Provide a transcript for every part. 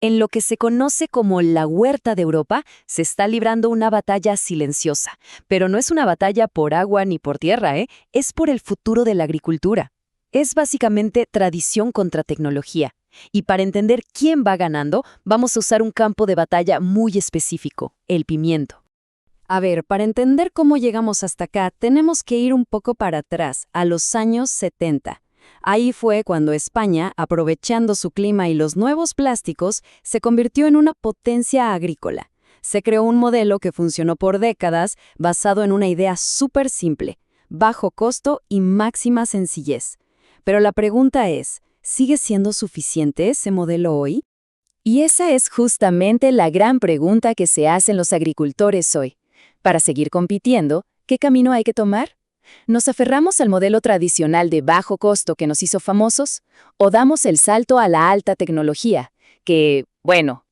En lo que se conoce como la Huerta de Europa, se está librando una batalla silenciosa. Pero no es una batalla por agua ni por tierra, ¿eh? Es por el futuro de la agricultura. Es básicamente tradición contra tecnología. Y para entender quién va ganando, vamos a usar un campo de batalla muy específico, el pimiento. A ver, para entender cómo llegamos hasta acá, tenemos que ir un poco para atrás, a los años 70. Ahí fue cuando España, aprovechando su clima y los nuevos plásticos, se convirtió en una potencia agrícola. Se creó un modelo que funcionó por décadas basado en una idea súper simple, bajo costo y máxima sencillez. Pero la pregunta es, ¿sigue siendo suficiente ese modelo hoy? Y esa es justamente la gran pregunta que se hacen los agricultores hoy. Para seguir compitiendo, ¿qué camino hay que tomar? ¿Nos aferramos al modelo tradicional de bajo costo que nos hizo famosos? ¿O damos el salto a la alta tecnología, que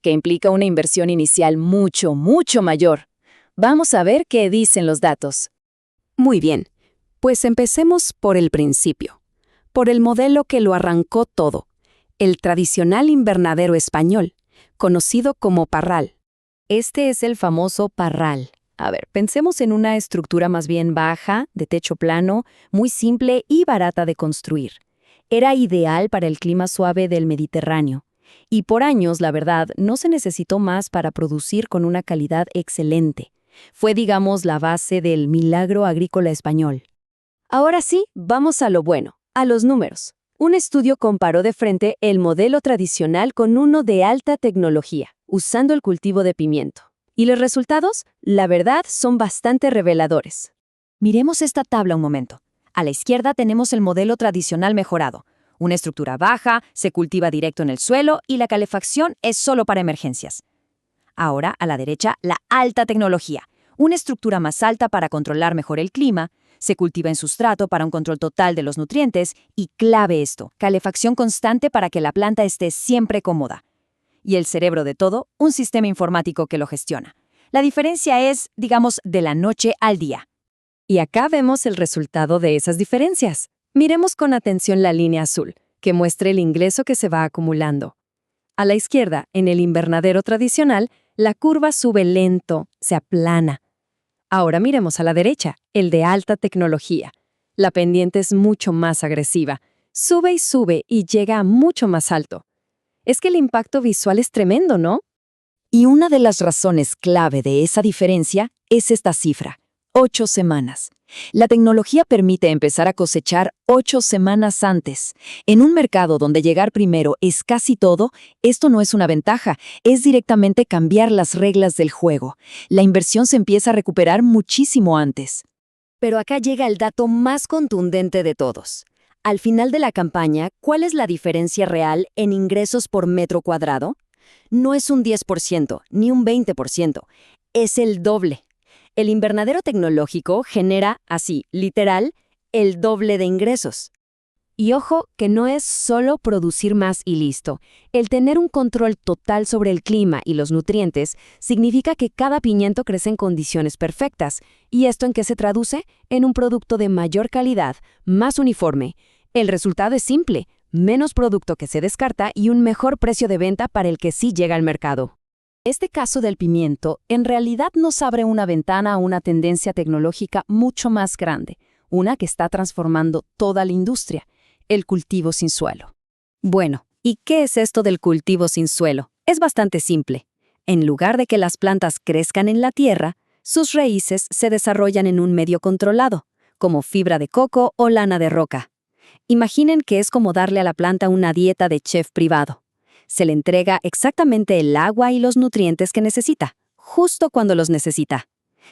implica una inversión inicial mucho, mucho mayor? Vamos a ver qué dicen los datos. Muy bien, pues empecemos por el principio, por el modelo que lo arrancó todo, el tradicional invernadero español, conocido como parral. Este es el famoso parral. A ver, pensemos en una estructura más bien baja, de techo plano, muy simple y barata de construir. Era ideal para el clima suave del Mediterráneo. Y por años, la verdad, no se necesitó más para producir con una calidad excelente. Fue, digamos, la base del milagro agrícola español. Ahora sí, vamos a lo bueno, a los números. Un estudio comparó de frente el modelo tradicional con uno de alta tecnología, usando el cultivo de pimiento. Y los resultados, la verdad, son bastante reveladores. Miremos esta tabla un momento. A la izquierda tenemos el modelo tradicional mejorado. Una estructura baja, se cultiva directo en el suelo y la calefacción es solo para emergencias. Ahora, a la derecha, la alta tecnología. Una estructura más alta para controlar mejor el clima, se cultiva en sustrato para un control total de los nutrientes y, clave esto, calefacción constante para que la planta esté siempre cómoda. Y el cerebro de todo, un sistema informático que lo gestiona. La diferencia es, digamos, de la noche al día. Y acá vemos el resultado de esas diferencias. Miremos con atención la línea azul, que muestra el ingreso que se va acumulando. A la izquierda, en el invernadero tradicional, la curva sube lento, se aplana. Ahora miremos a la derecha, el de alta tecnología. La pendiente es mucho más agresiva. Sube y llega a mucho más alto. Es que el impacto visual es tremendo, ¿no? Y una de las razones clave de esa diferencia es esta cifra, 8 semanas. La tecnología permite empezar a cosechar 8 semanas antes. En un mercado donde llegar primero es casi todo, esto no es una ventaja, es directamente cambiar las reglas del juego. La inversión se empieza a recuperar muchísimo antes. Pero acá llega el dato más contundente de todos. Al final de la campaña, ¿cuál es la diferencia real en ingresos por metro cuadrado? No es un 10%, ni un 20%, es el doble. El invernadero tecnológico genera, así, literal, el doble de ingresos. Y ojo, que no es solo producir más y listo. El tener un control total sobre el clima y los nutrientes significa que cada pimiento crece en condiciones perfectas. ¿Y esto en qué se traduce? En un producto de mayor calidad, más uniforme. El resultado es simple, menos producto que se descarta y un mejor precio de venta para el que sí llega al mercado. Este caso del pimiento en realidad nos abre una ventana a una tendencia tecnológica mucho más grande, una que está transformando toda la industria, el cultivo sin suelo. Bueno, ¿y qué es esto del cultivo sin suelo? Es bastante simple. En lugar de que las plantas crezcan en la tierra, sus raíces se desarrollan en un medio controlado, como fibra de coco o lana de roca. Imaginen que es como darle a la planta una dieta de chef privado. Se le entrega exactamente el agua y los nutrientes que necesita, justo cuando los necesita.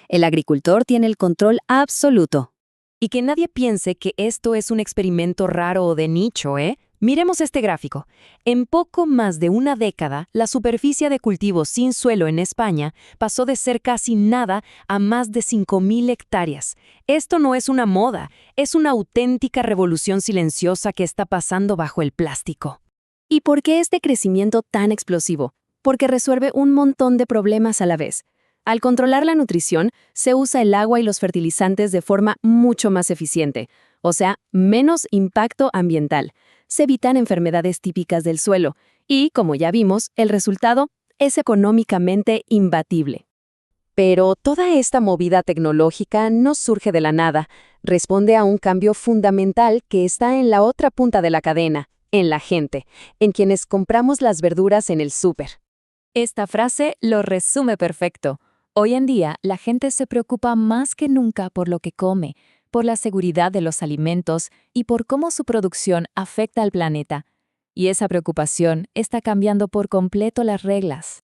El agricultor tiene el control absoluto. Y que nadie piense que esto es un experimento raro o de nicho, ¿eh? Miremos este gráfico. En poco más de una década, la superficie de cultivo sin suelo en España pasó de ser casi nada a más de 5.000 hectáreas. Esto no es una moda, es una auténtica revolución silenciosa que está pasando bajo el plástico. ¿Y por qué este crecimiento tan explosivo? Porque resuelve un montón de problemas a la vez. Al controlar la nutrición, se usa el agua y los fertilizantes de forma mucho más eficiente, o sea, menos impacto ambiental. se evitan enfermedades típicas del suelo y, como ya vimos, el resultado es económicamente imbatible. Pero toda esta movida tecnológica no surge de la nada, responde a un cambio fundamental que está en la otra punta de la cadena, en la gente, en quienes compramos las verduras en el súper. Esta frase lo resume perfecto. Hoy en día, la gente se preocupa más que nunca por lo que come, por la seguridad de los alimentos y por cómo su producción afecta al planeta. Y esa preocupación está cambiando por completo las reglas.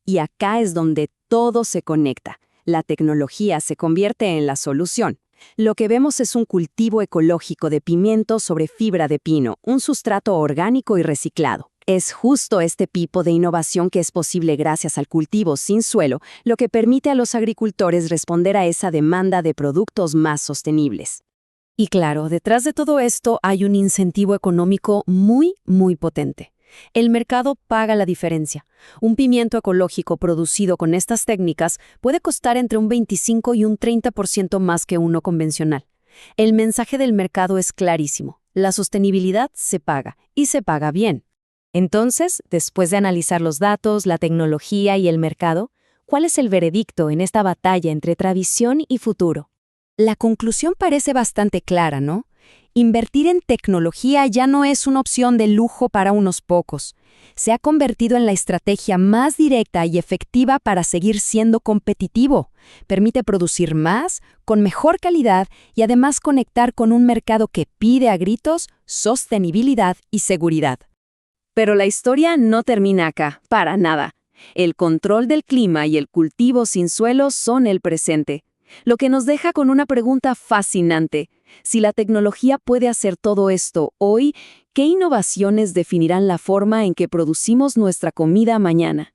Y acá es donde todo se conecta. La tecnología se convierte en la solución. Lo que vemos es un cultivo ecológico de pimiento sobre fibra de pino, un sustrato orgánico y reciclado. Es justo este tipo de innovación que es posible gracias al cultivo sin suelo, lo que permite a los agricultores responder a esa demanda de productos más sostenibles. Y claro, detrás de todo esto hay un incentivo económico muy potente. El mercado paga la diferencia. Un pimiento ecológico producido con estas técnicas puede costar entre un 25 y un 30% más que uno convencional. El mensaje del mercado es clarísimo. La sostenibilidad se paga, y se paga bien. Entonces, después de analizar los datos, la tecnología y el mercado, ¿cuál es el veredicto en esta batalla entre tradición y futuro? La conclusión parece bastante clara, ¿no? Invertir en tecnología ya no es una opción de lujo para unos pocos. Se ha convertido en la estrategia más directa y efectiva para seguir siendo competitivo. Permite producir más, con mejor calidad y además conectar con un mercado que pide a gritos sostenibilidad y seguridad. Pero la historia no termina acá, para nada. El control del clima y el cultivo sin suelo son el presente. Lo que nos deja con una pregunta fascinante. Si la tecnología puede hacer todo esto hoy, ¿qué innovaciones definirán la forma en que producimos nuestra comida mañana?